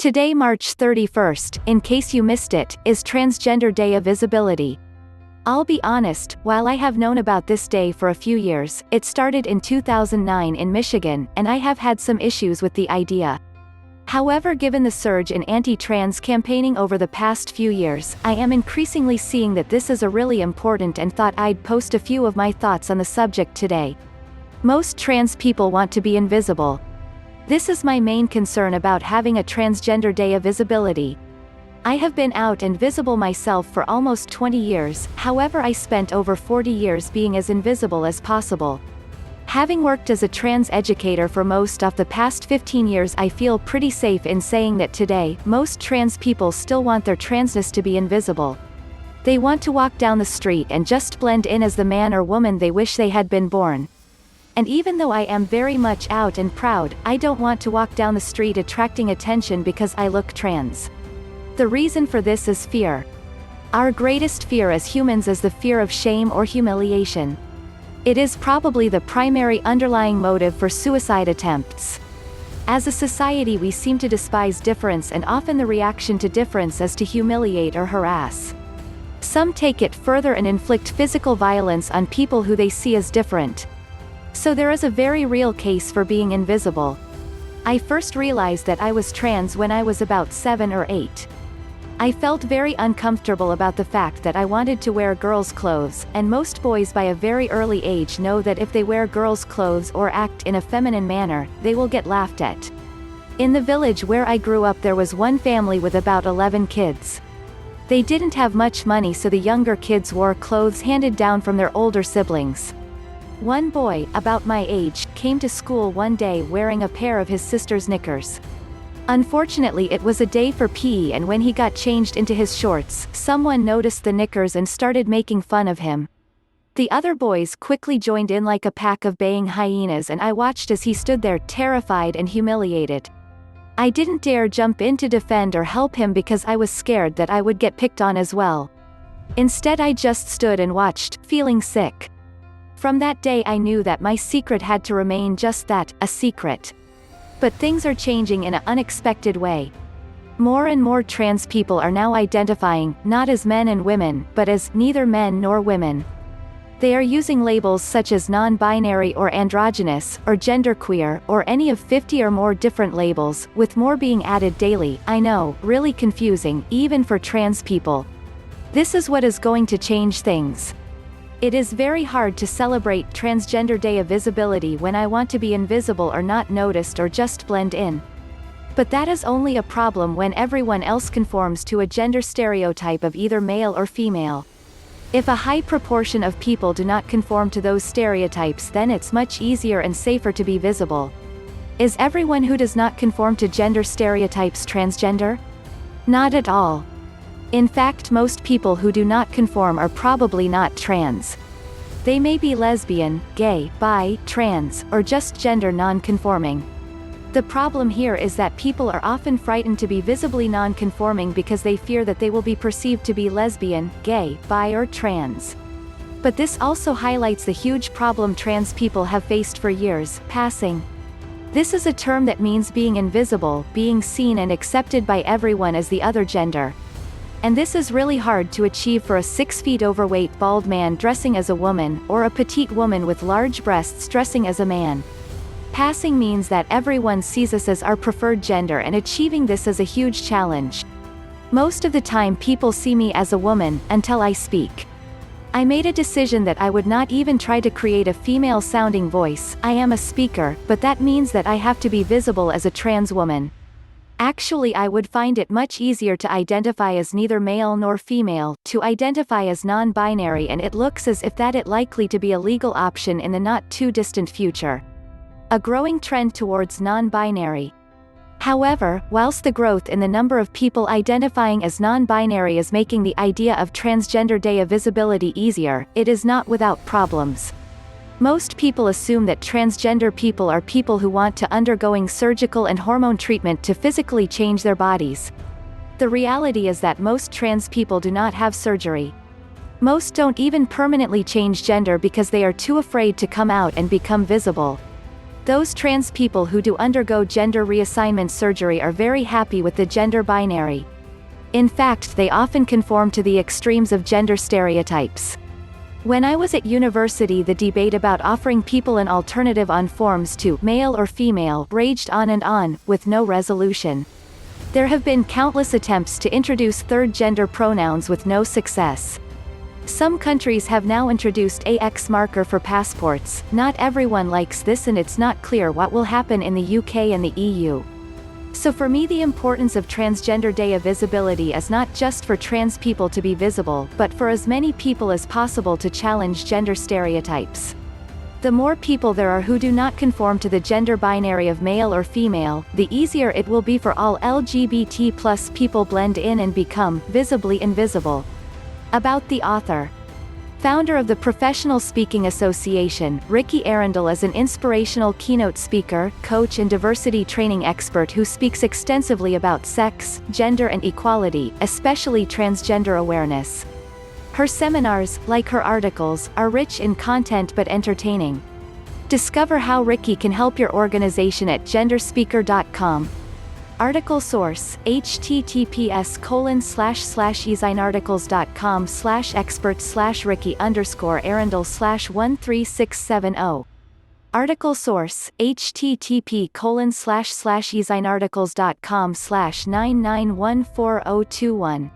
Today, March 31st, in case you missed it, is Transgender Day of Visibility. I'll be honest, while I have known about this day for a few years, it started in 2009 in Michigan, and I have had some issues with the idea. However, given the surge in anti-trans campaigning over the past few years, I am increasingly seeing that this is a really important and thought I'd post a few of my thoughts on the subject today. Most trans people want to be invisible. This is my main concern about having a Transgender Day of Visibility. I have been out and visible myself for almost 20 years, however I spent over 40 years being as invisible as possible. Having worked as a trans educator for most of the past 15 years, I feel pretty safe in saying that today, most trans people still want their transness to be invisible. They want to walk down the street and just blend in as the man or woman they wish they had been born. And even though I am very much out and proud, I don't want to walk down the street attracting attention because I look trans. The reason for this is fear. Our greatest fear as humans is the fear of shame or humiliation. It is probably the primary underlying motive for suicide attempts. As a society, we seem to despise difference, and often the reaction to difference is to humiliate or harass. Some take it further and inflict physical violence on people who they see as different. So there is a very real case for being invisible. I first realized that I was trans when I was about 7 or 8. I felt very uncomfortable about the fact that I wanted to wear girls' clothes, and most boys by a very early age know that if they wear girls' clothes or act in a feminine manner, they will get laughed at. In the village where I grew up, there was one family with about 11 kids. They didn't have much money, so the younger kids wore clothes handed down from their older siblings. One boy, about my age, came to school one day wearing a pair of his sister's knickers. Unfortunately, it was a day for PE, and when he got changed into his shorts, someone noticed the knickers and started making fun of him. The other boys quickly joined in like a pack of baying hyenas, and I watched as he stood there terrified and humiliated. I didn't dare jump in to defend or help him because I was scared that I would get picked on as well. Instead, I just stood and watched, feeling sick. From that day, I knew that my secret had to remain just that, a secret. But things are changing in an unexpected way. More and more trans people are now identifying, not as men and women, but as neither men nor women. They are using labels such as non-binary or androgynous, or genderqueer, or any of 50 or more different labels, with more being added daily. I know, really confusing, even for trans people. This is what is going to change things. It is very hard to celebrate Transgender Day of Visibility when I want to be invisible or not noticed or just blend in. But that is only a problem when everyone else conforms to a gender stereotype of either male or female. If a high proportion of people do not conform to those stereotypes, then it's much easier and safer to be visible. Is everyone who does not conform to gender stereotypes transgender? Not at all. In fact, most people who do not conform are probably not trans. They may be lesbian, gay, bi, trans, or just gender non-conforming. The problem here is that people are often frightened to be visibly non-conforming because they fear that they will be perceived to be lesbian, gay, bi, or trans. But this also highlights the huge problem trans people have faced for years: passing. This is a term that means being invisible, being seen and accepted by everyone as the other gender. And this is really hard to achieve for a 6 feet overweight bald man dressing as a woman, or a petite woman with large breasts dressing as a man. Passing means that everyone sees us as our preferred gender, and achieving this is a huge challenge. Most of the time people see me as a woman, until I speak. I made a decision that I would not even try to create a female-sounding voice. I am a speaker, but that means that I have to be visible as a trans woman. Actually, I would find it much easier to identify as neither male nor female, to identify as non-binary, and it looks as if that it likely to be a legal option in the not-too-distant future. A growing trend towards non-binary. However, whilst the growth in the number of people identifying as non-binary is making the idea of Transgender Day of Visibility easier, it is not without problems. Most people assume that transgender people are people who want to undergoing surgical and hormone treatment to physically change their bodies. The reality is that most trans people do not have surgery. Most don't even permanently change gender because they are too afraid to come out and become visible. Those trans people who do undergo gender reassignment surgery are very happy with the gender binary. In fact, they often conform to the extremes of gender stereotypes. When I was at university, the debate about offering people an alternative on forms to male or female raged on and on, with no resolution. There have been countless attempts to introduce third gender pronouns with no success. Some countries have now introduced a X marker for passports. Not everyone likes this, and it's not clear what will happen in the UK and the EU. So for me, the importance of Transgender Day of Visibility is not just for trans people to be visible, but for as many people as possible to challenge gender stereotypes. The more people there are who do not conform to the gender binary of male or female, the easier it will be for all LGBT+ people blend in and become visibly invisible. About the author. Founder of the Professional Speaking Association, Rikki Arundel is an inspirational keynote speaker, coach and diversity training expert who speaks extensively about sex, gender and equality, especially transgender awareness. Her seminars, like her articles, are rich in content but entertaining. Discover how Rikki can help your organization at genderspeaker.com. Article source: https://ezinearticles.com/expert/Rikki_Arundel/13670. Article source: http://ezinearticles.com/9914021